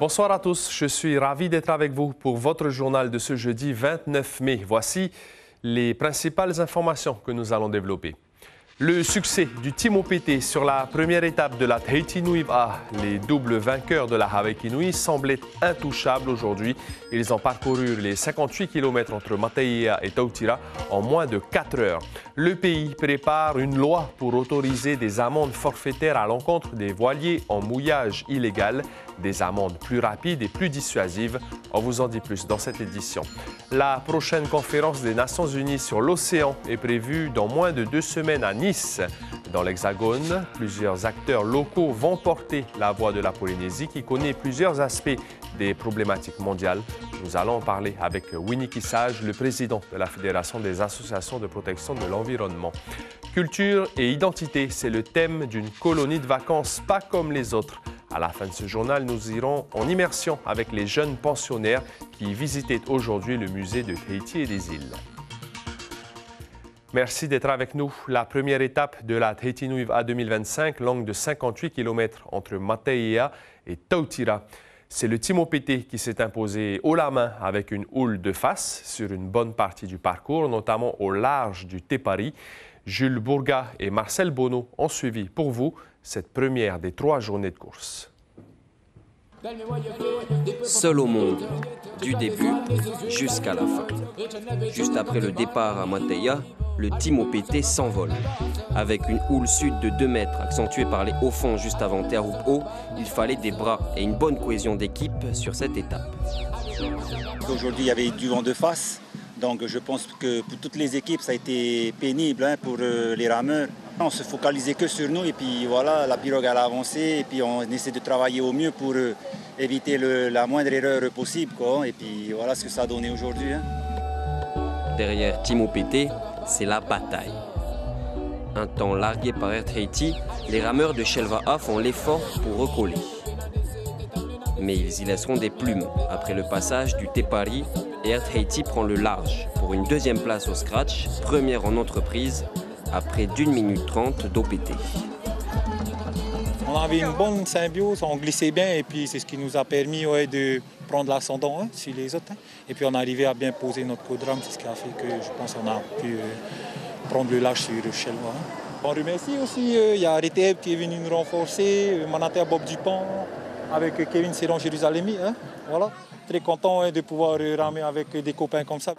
Bonsoir à tous, je suis ravi d'être avec vous pour votre journal de ce jeudi 29 mai. Voici les principales informations que nous allons développer. Le succès du Team OPT sur la première étape de la Tahiti Nui Va'a. Les doubles vainqueurs de la Hawaii Nui semblaient intouchables aujourd'hui. Ils ont parcouru les 58 km entre Mataiea et Tautira en moins de 4 heures. Le pays prépare une loi pour autoriser des amendes forfaitaires à l'encontre des voiliers en mouillage illégal. Des amendes plus rapides et plus dissuasives. On vous en dit plus dans cette édition. La prochaine conférence des Nations Unies sur l'océan est prévue dans moins de 2 semaines à Nice. Dans l'Hexagone, plusieurs acteurs locaux vont porter la voix de la Polynésie qui connaît plusieurs aspects des problématiques mondiales. Nous allons en parler avec Winnie Kissage, le président de la Fédération des associations de protection de l'environnement. Culture et identité, c'est le thème d'une colonie de vacances pas comme les autres. À la fin de ce journal, nous irons en immersion avec les jeunes pensionnaires qui visitaient aujourd'hui le musée de Tahiti et des îles. Merci d'être avec nous. La première étape de la Tahiti Nui Va'a 2025, longue de 58 km entre Mataiea et Tautira. C'est le Team OPT qui s'est imposé haut la main avec une houle de face sur une bonne partie du parcours, notamment au large du Tepari. Jules Bourga et Marcel Bonneau ont suivi pour vous cette première des 3 journées de course. Seul au monde, du début jusqu'à la fin. Juste après le départ à Mataiea, le Team OPT s'envole. Avec une houle sud de 2 mètres accentuée par les hauts fonds juste avant Teahupo'o, il fallait des bras et une bonne cohésion d'équipe sur cette étape. Aujourd'hui, il y avait du vent de face. Donc je pense que pour toutes les équipes, ça a été pénible pour les rameurs. On se focalisait que sur nous et puis voilà, la pirogue a avancé et puis on essaie de travailler au mieux pour éviter la moindre erreur possible. Et puis voilà ce que ça a donné aujourd'hui. Derrière Team OPT, c'est la bataille. Un temps largué par Air Tahiti, les rameurs de Shell Va'a font l'effort pour recoller. Mais ils y laisseront des plumes après le passage du Tepari et Air Tahiti prend le large pour une 2e place au scratch, première en entreprise, après d'1 minute 30 d'OPT. On avait une bonne symbiose, on glissait bien et puis c'est ce qui nous a permis de prendre l'ascendant sur les autres. Et puis on est arrivé à bien poser notre co-drame, c'est ce qui a fait que je pense qu'on a pu prendre le large sur Shell Va'a. On remercie aussi, il y a RTF qui est venu nous renforcer, Manatee Bob Dupont, avec Kevin Séron Jérusalemi. Voilà. Très content de pouvoir ramer avec des copains comme ça.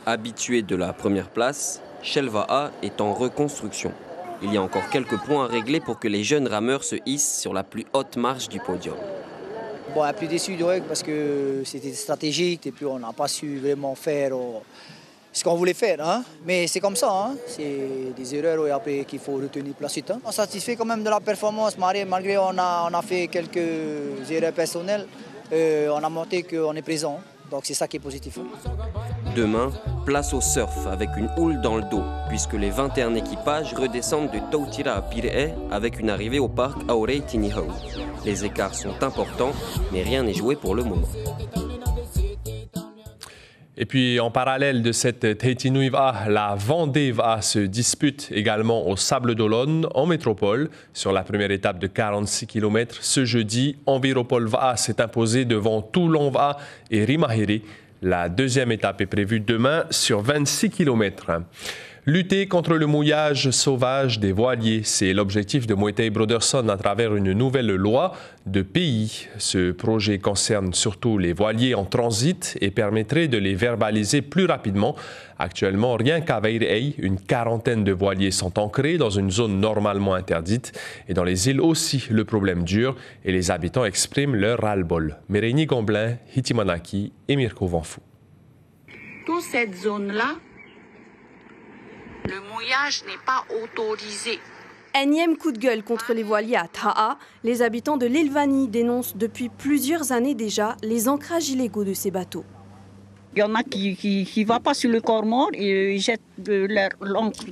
Habitué de la première place, Shell Va'a est en reconstruction. Il y a encore quelques points à régler pour que les jeunes rameurs se hissent sur la plus haute marche du podium. Bon, un peu déçu parce que c'était stratégique et puis on n'a pas su vraiment faire ce qu'on voulait faire. Mais c'est comme ça, c'est des erreurs après qu'il faut retenir pour la suite. On est satisfait quand même de la performance, malgré on a fait quelques erreurs personnelles. On a montré qu'on est présent, donc c'est ça qui est positif. Demain, place au surf avec une houle dans le dos, puisque les 21 équipages redescendent de Tautira à Pire'e avec une arrivée au parc Aorei Tinihau. Les écarts sont importants, mais rien n'est joué pour le moment. Et puis, en parallèle de cette Tahiti Nui Va'a, la Vendée Va'a se dispute également au Sable d'Olonne, en métropole, sur la première étape de 46 km. Ce jeudi, Enviropol Va'a s'est imposé devant Toulon Va'a et Rimahiri. La 2e étape est prévue demain sur 26 km. Lutter contre le mouillage sauvage des voiliers, c'est l'objectif de Moetai Broderson à travers une nouvelle loi de pays. Ce projet concerne surtout les voiliers en transit et permettrait de les verbaliser plus rapidement. Actuellement, rien qu'à Vaire'ei, une 40aine de voiliers sont ancrés dans une zone normalement interdite. Et dans les îles aussi, le problème dure et les habitants expriment leur ras-le-bol. Mérénie Gomblin, Hitimanaki et Mirko Vanfou. Toute cette zone-là, le mouillage n'est pas autorisé. Énième coup de gueule contre les voiliers à Ta'a. Les habitants de l'île Vanille dénoncent depuis plusieurs années déjà les ancrages illégaux de ces bateaux. Il y en a qui ne vont pas sur le corps mort et ils jettent l'ancre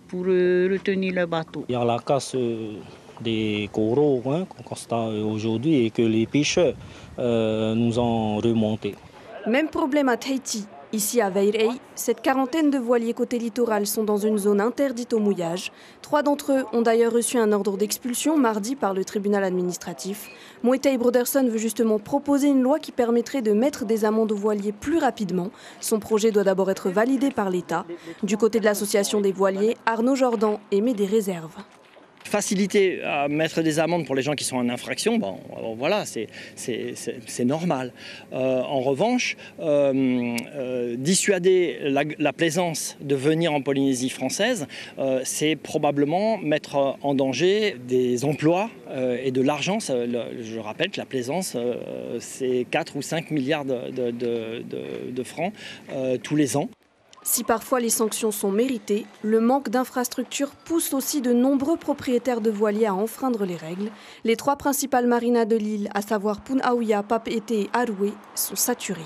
pour retenir le bateau. Il y a la casse des coraux qu'on constate aujourd'hui et que les pêcheurs nous ont remonté. Même problème à Tahiti. Ici à Veirei, cette quarantaine de voiliers côté littoral sont dans une zone interdite au mouillage. 3 d'entre eux ont d'ailleurs reçu un ordre d'expulsion mardi par le tribunal administratif. Moetai Broderson veut justement proposer une loi qui permettrait de mettre des amendes aux voiliers plus rapidement. Son projet doit d'abord être validé par l'État. Du côté de l'association des voiliers, Arnaud Jordan émet des réserves. Faciliter à mettre des amendes pour les gens qui sont en infraction, voilà, c'est normal. En revanche, dissuader la plaisance de venir en Polynésie française, c'est probablement mettre en danger des emplois et de l'argent. Je rappelle que la plaisance, c'est 4 ou 5 milliards de francs tous les ans. Si parfois les sanctions sont méritées, le manque d'infrastructures pousse aussi de nombreux propriétaires de voiliers à enfreindre les règles. Les 3 principales marinas de l'île, à savoir Punaouia, Papeete et Aroué, sont saturées.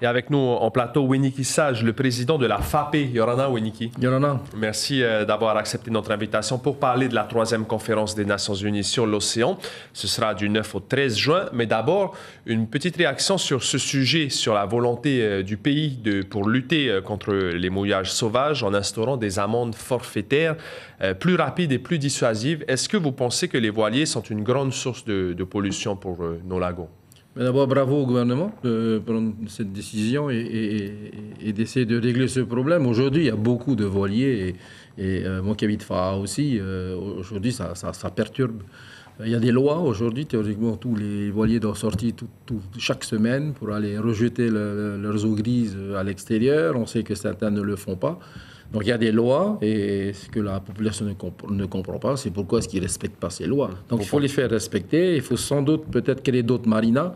Et avec nous en plateau, Winiki Sage, le président de la FAPE. Yorana, Winiki. Yorana. Merci d'avoir accepté notre invitation pour parler de la 3e conférence des Nations Unies sur l'océan. Ce sera du 9 au 13 juin. Mais d'abord, une petite réaction sur ce sujet, sur la volonté du pays pour lutter contre les mouillages sauvages en instaurant des amendes forfaitaires plus rapides et plus dissuasives. Est-ce que vous pensez que les voiliers sont une grande source de pollution pour nos lagons? D'abord, bravo au gouvernement de prendre cette décision et d'essayer de régler ce problème. Aujourd'hui, il y a beaucoup de voiliers et moi qui habite Faa aussi, aujourd'hui, ça perturbe. Il y a des lois aujourd'hui, théoriquement, tous les voiliers doivent sortir chaque semaine pour aller rejeter leurs eaux grises à l'extérieur. On sait que certains ne le font pas. Donc il y a des lois et ce que la population ne comprend pas, c'est pourquoi est-ce qu'ils ne respectent pas ces lois. Donc il faut les faire respecter, il faut sans doute peut-être créer d'autres marinas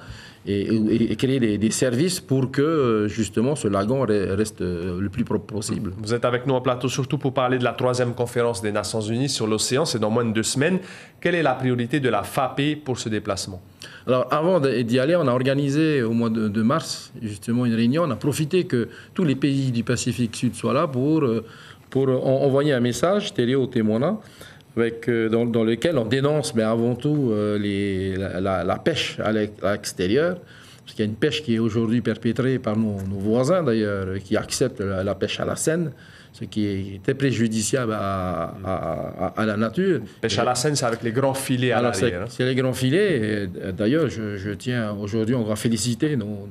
et créer des services pour que justement ce lagon reste le plus propre possible. Vous êtes avec nous en plateau surtout pour parler de la 3e conférence des Nations Unies sur l'océan, c'est dans moins de 2 semaines. Quelle est la priorité de la FAPE pour ce déplacement? Alors, avant d'y aller, on a organisé au mois de mars, justement, une réunion. On a profité que tous les pays du Pacifique Sud soient là pour envoyer un message, Téré Témona, dans lequel on dénonce, mais avant tout, la pêche à l'extérieur. Parce qu'il y a une pêche qui est aujourd'hui perpétrée par nos voisins, d'ailleurs, qui acceptent la pêche à la Seine, ce qui est très préjudiciable à la nature. Pêche à la Seine, c'est avec les grands filets à l'arrière. C'est les grands filets. D'ailleurs, je tiens aujourd'hui, on va féliciter nos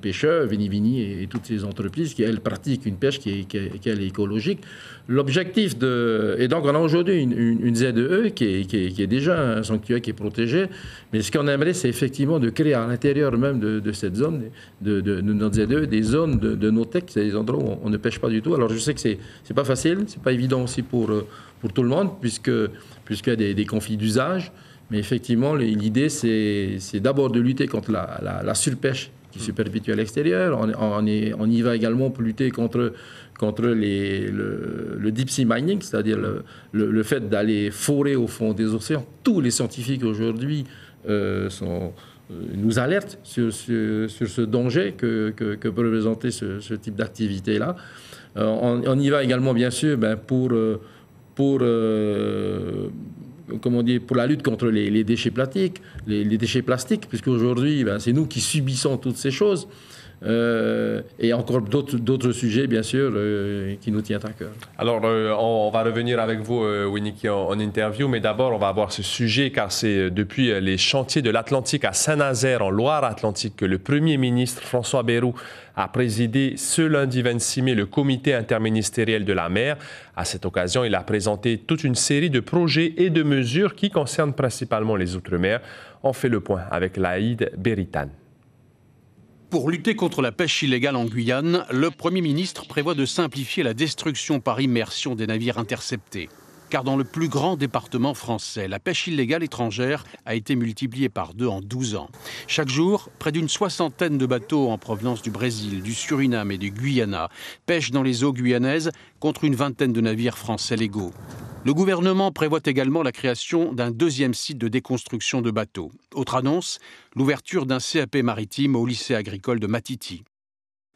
pêcheurs, Vini Vini et toutes ces entreprises qui, elles, pratiquent une pêche qui est écologique. L'objectif et donc, on a aujourd'hui une ZEE qui est déjà un sanctuaire qui est protégé. Mais ce qu'on aimerait, c'est effectivement de créer à l'intérieur même de cette zone, de notre ZEE, des zones de nos techs, c'est des endroits où on ne pêche pas du tout. Alors, je sais que c'est pas facile, c'est pas évident aussi pour tout le monde, puisqu'il y a des conflits d'usage. Mais effectivement, l'idée, c'est d'abord de lutter contre la surpêche qui se perpétue à l'extérieur. On y va également pour lutter contre le deep sea mining, c'est-à-dire le fait d'aller forer au fond des océans. Tous les scientifiques aujourd'hui nous alertent sur ce danger que peut représenter ce type d'activité-là. On y va également, bien sûr, pour la lutte contre les déchets plastiques, puisque aujourd'hui, c'est nous qui subissons toutes ces choses. Et encore d'autres sujets, bien sûr, qui nous tiennent à cœur. Alors, on va revenir avec vous, Winiki, en interview, mais d'abord, on va avoir ce sujet, car c'est depuis les chantiers de l'Atlantique à Saint-Nazaire, en Loire-Atlantique, que le Premier ministre François Bayrou a présidé ce lundi 26 mai le comité interministériel de la mer. À cette occasion, il a présenté toute une série de projets et de mesures qui concernent principalement les Outre-mer. On fait le point avec Laïd Beritan. Pour lutter contre la pêche illégale en Guyane, le Premier ministre prévoit de simplifier la destruction par immersion des navires interceptés. Car dans le plus grand département français, la pêche illégale étrangère a été multipliée par 2 en 12 ans. Chaque jour, près d'une 60aine de bateaux en provenance du Brésil, du Suriname et du Guyana pêchent dans les eaux guyanaises contre une 20aine de navires français légaux. Le gouvernement prévoit également la création d'un 2e site de déconstruction de bateaux. Autre annonce, l'ouverture d'un CAP maritime au lycée agricole de Matiti.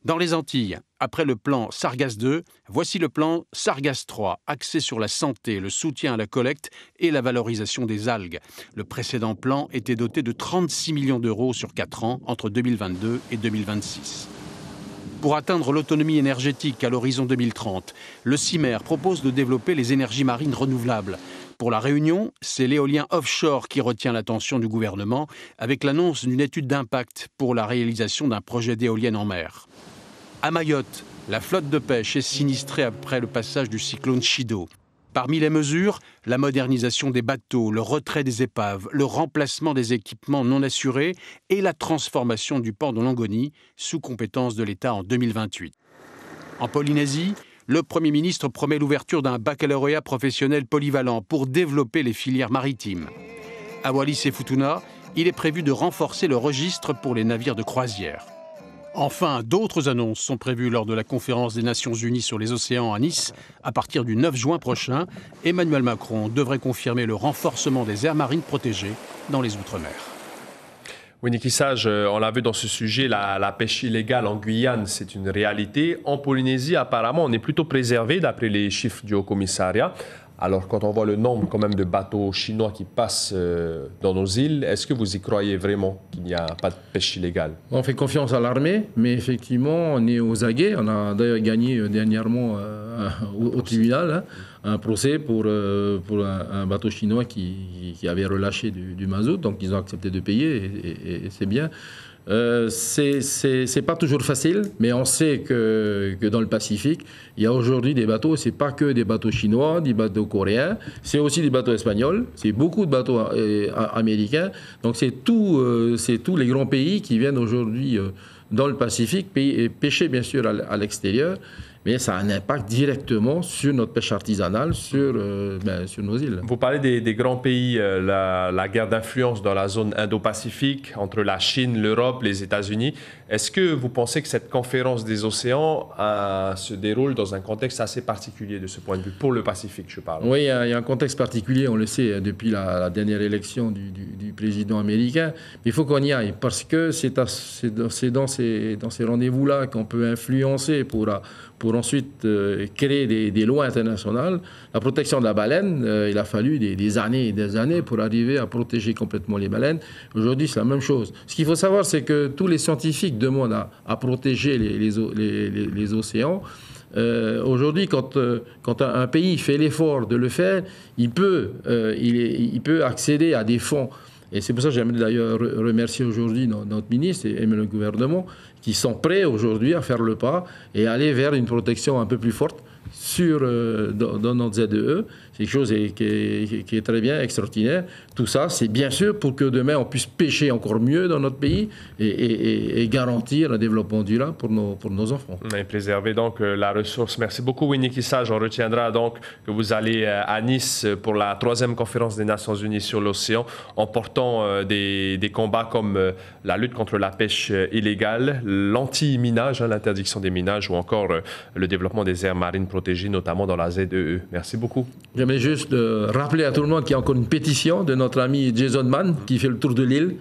Dans les Antilles, après le plan Sargasses II, voici le plan Sargasses III, axé sur la santé, le soutien à la collecte et la valorisation des algues. Le précédent plan était doté de 36 millions d'euros sur 4 ans, entre 2022 et 2026. Pour atteindre l'autonomie énergétique à l'horizon 2030, le CIMER propose de développer les énergies marines renouvelables. Pour La Réunion, c'est l'éolien offshore qui retient l'attention du gouvernement, avec l'annonce d'une étude d'impact pour la réalisation d'un projet d'éolienne en mer. À Mayotte, la flotte de pêche est sinistrée après le passage du cyclone Chido. Parmi les mesures, la modernisation des bateaux, le retrait des épaves, le remplacement des équipements non assurés et la transformation du port de Longoni sous compétence de l'État en 2028. En Polynésie, le Premier ministre promet l'ouverture d'un baccalauréat professionnel polyvalent pour développer les filières maritimes. À Wallis et Futuna, il est prévu de renforcer le registre pour les navires de croisière. Enfin, d'autres annonces sont prévues lors de la conférence des Nations Unies sur les océans à Nice. À partir du 9 juin prochain, Emmanuel Macron devrait confirmer le renforcement des aires marines protégées dans les Outre-mer. Winnie Sage, on l'a vu dans ce sujet, la pêche illégale en Guyane, c'est une réalité. En Polynésie, apparemment, on est plutôt préservé d'après les chiffres du Haut-Commissariat. Alors, quand on voit le nombre quand même de bateaux chinois qui passent dans nos îles, est-ce que vous y croyez vraiment qu'il n'y a pas de pêche illégale? On fait confiance à l'armée, mais effectivement, on est aux aguets. On a d'ailleurs gagné dernièrement au tribunal un procès pour un bateau chinois qui avait relâché du mazout. Donc, ils ont accepté de payer et c'est bien. C'est pas toujours facile, mais on sait que dans le Pacifique, il y a aujourd'hui des bateaux, c'est pas que des bateaux chinois, des bateaux coréens, c'est aussi des bateaux espagnols, c'est beaucoup de bateaux américains. Donc c'est tous les grands pays qui viennent aujourd'hui dans le Pacifique pêcher bien sûr à l'extérieur. Mais ça a un impact directement sur notre pêche artisanale, sur nos îles. Vous parlez des grands pays, la guerre d'influence dans la zone Indo-Pacifique, entre la Chine, l'Europe, les États-Unis. Est-ce que vous pensez que cette conférence des océans se déroule dans un contexte assez particulier de ce point de vue, pour le Pacifique, je parle? Oui, il y a un contexte particulier, on le sait, depuis la dernière élection du président américain. Mais il faut qu'on y aille, parce que c'est dans ces rendez-vous-là qu'on peut influencer pour ensuite créer des lois internationales. La protection de la baleine, il a fallu des années et des années pour arriver à protéger complètement les baleines. Aujourd'hui, c'est la même chose. Ce qu'il faut savoir, c'est que tous les scientifiques demandent à protéger les océans. Aujourd'hui, quand un pays fait l'effort de le faire, il peut accéder à des fonds. Et c'est pour ça que j'aimerais d'ailleurs remercier aujourd'hui notre ministre et le gouvernement qui sont prêts aujourd'hui à faire le pas et aller vers une protection un peu plus forte dans notre ZEE. C'est quelque chose qui est très bien, extraordinaire. Tout ça, c'est bien sûr pour que demain, on puisse pêcher encore mieux dans notre pays et garantir un développement durable pour nos enfants. Et préserver donc la ressource. Merci beaucoup, Winnie Sage. On retiendra donc que vous allez à Nice pour la 3e conférence des Nations Unies sur l'océan en portant des combats comme la lutte contre la pêche illégale, l'anti-minage, l'interdiction des minages ou encore le développement des aires marines protégées, notamment dans la ZEE. Merci beaucoup. J'aimerais juste rappeler à tout le monde qu'il y a encore une pétition de notre ami Jason Mann qui fait le tour de l'île.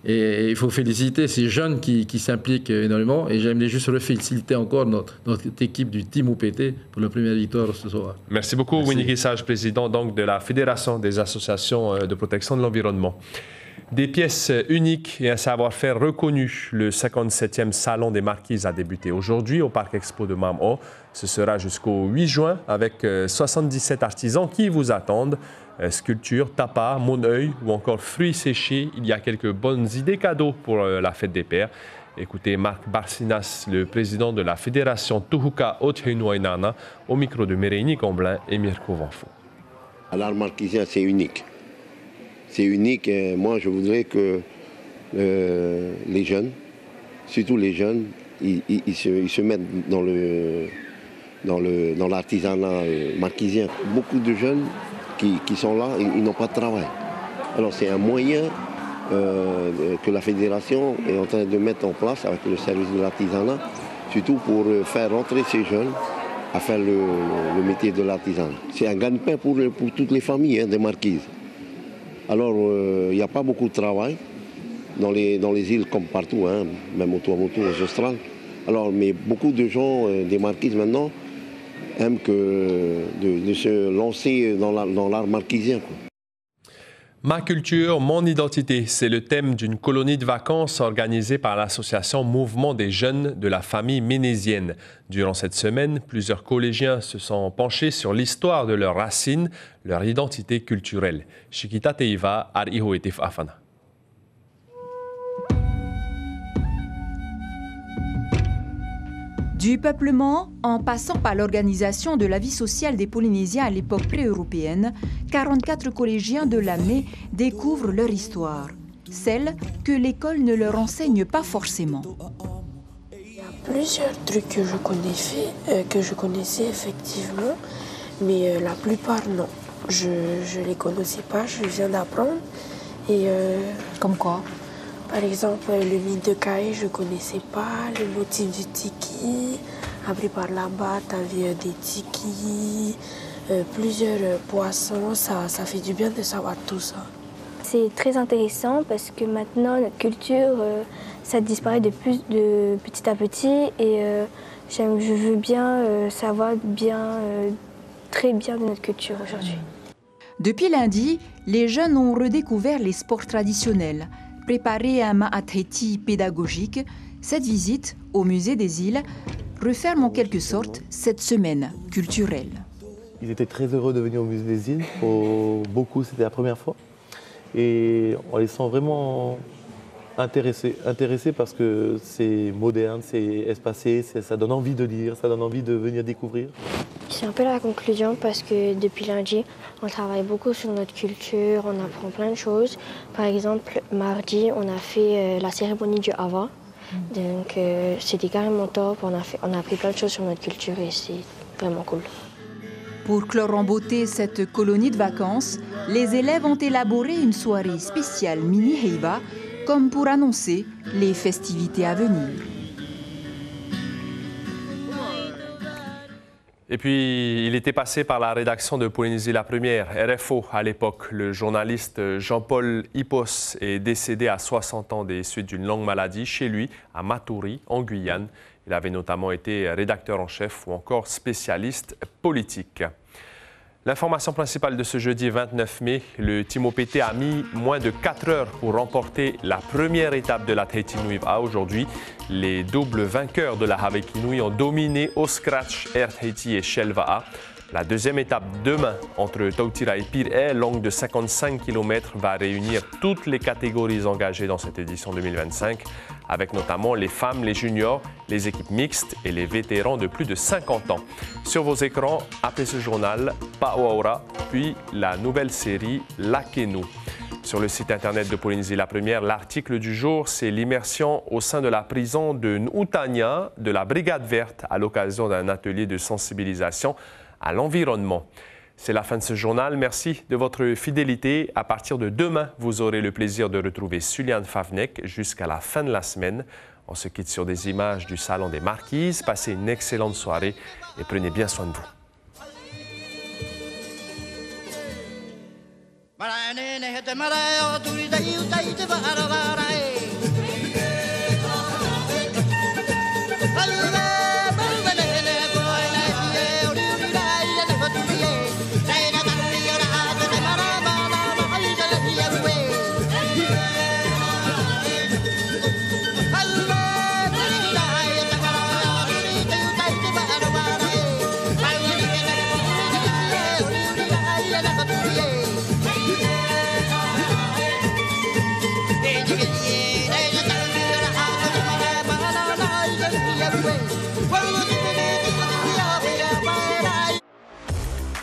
Et il faut féliciter ces jeunes qui s'impliquent énormément. Et j'aimerais juste féliciter encore notre équipe du Team OPT pour la première victoire ce soir. Merci beaucoup, Winnie Sage, président donc de la Fédération des associations de protection de l'environnement. Des pièces uniques et un savoir-faire reconnu. Le 57e Salon des Marquises a débuté aujourd'hui au Parc Expo de Mam'o. Ce sera jusqu'au 8 juin avec 77 artisans qui vous attendent. Sculptures, tapas, mon-œil ou encore fruits séchés. Il y a quelques bonnes idées cadeaux pour la fête des pères. Écoutez Marc Barcinas, le président de la Fédération Tuhuka Othenouainana, au micro de Mérénie Comblin et Mirko Vanfo. L'art marquisien, c'est unique. C'est unique et moi je voudrais que les jeunes, surtout les jeunes, ils se mettent dans l'artisanat marquisien. Beaucoup de jeunes qui sont là, ils n'ont pas de travail. Alors c'est un moyen que la fédération est en train de mettre en place avec le service de l'artisanat, surtout pour faire rentrer ces jeunes à faire le métier de l'artisanat. C'est un gagne-pain pour toutes les familles des marquises. Alors, il n'y a pas beaucoup de travail dans les îles comme partout, même autour aux Australes. Alors, mais beaucoup de gens des marquises maintenant aiment de se lancer dans l'art marquisien, quoi. Ma culture, mon identité, c'est le thème d'une colonie de vacances organisée par l'association Mouvement des jeunes de la famille ménésienne. Durant cette semaine, plusieurs collégiens se sont penchés sur l'histoire de leurs racines, leur identité culturelle. Chiquita Teiva, Ariho Etif Afana. Du peuplement, en passant par l'organisation de la vie sociale des Polynésiens à l'époque pré-européenne, 44 collégiens de l'année découvrent leur histoire, celle que l'école ne leur enseigne pas forcément. Il y a plusieurs trucs que je connaissais effectivement, mais la plupart non. Je ne les connaissais pas, je viens d'apprendre. Comme quoi? Par exemple, le mythe de Caï, je ne connaissais pas, le motif du tiki. Après, par là-bas, tu avais des tikis, plusieurs poissons. Ça fait du bien de savoir tout ça. C'est très intéressant parce que maintenant, notre culture, ça disparaît de petit à petit. Et je veux bien savoir très bien de notre culture aujourd'hui. Depuis lundi, les jeunes ont redécouvert les sports traditionnels. Préparer un ma'atheti pédagogique, cette visite au musée des îles referme en quelque sorte cette semaine culturelle. Ils étaient très heureux de venir au musée des îles. Pour beaucoup, c'était la première fois. Et on les sent vraiment intéressés parce que c'est moderne, c'est espacé, ça donne envie de lire, ça donne envie de venir découvrir. C'est un peu la conclusion parce que depuis lundi, on travaille beaucoup sur notre culture, on apprend plein de choses. Par exemple, mardi, on a fait la cérémonie du Hava. Donc c'était carrément top, on a appris plein de choses sur notre culture et c'est vraiment cool. Pour clore en beauté cette colonie de vacances, les élèves ont élaboré une soirée spéciale mini Heiba, comme pour annoncer les festivités à venir. Et puis, il était passé par la rédaction de Polynésie la Première, RFO à l'époque. Le journaliste Jean-Paul Hippos est décédé à 60 ans des suites d'une longue maladie chez lui, à Maturi, en Guyane. Il avait notamment été rédacteur en chef ou encore spécialiste politique. L'information principale de ce jeudi 29 mai, le Team OPT a mis moins de 4 heures pour remporter la première étape de la Tahiti Nui A. Aujourd'hui, les doubles vainqueurs de la Haveki Nui ont dominé au scratch Air Tahiti et Shell Va'a. La deuxième étape demain entre Tautira et Pir'e, longue de 55 km, va réunir toutes les catégories engagées dans cette édition 2025, avec notamment les femmes, les juniors, les équipes mixtes et les vétérans de plus de 50 ans. Sur vos écrans, après ce journal, Pa'oaura, puis la nouvelle série Lakenu. Sur le site internet de Polynésie la Première, l'article du jour, c'est l'immersion au sein de la prison de N'Utania de la Brigade Verte à l'occasion d'un atelier de sensibilisation à l'environnement. C'est la fin de ce journal. Merci de votre fidélité. À partir de demain, vous aurez le plaisir de retrouver Suliane Favnek jusqu'à la fin de la semaine. On se quitte sur des images du Salon des Marquises. Passez une excellente soirée et prenez bien soin de vous.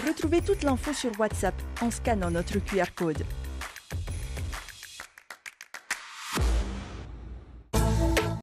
Retrouvez toute l'info sur WhatsApp en scannant notre QR code.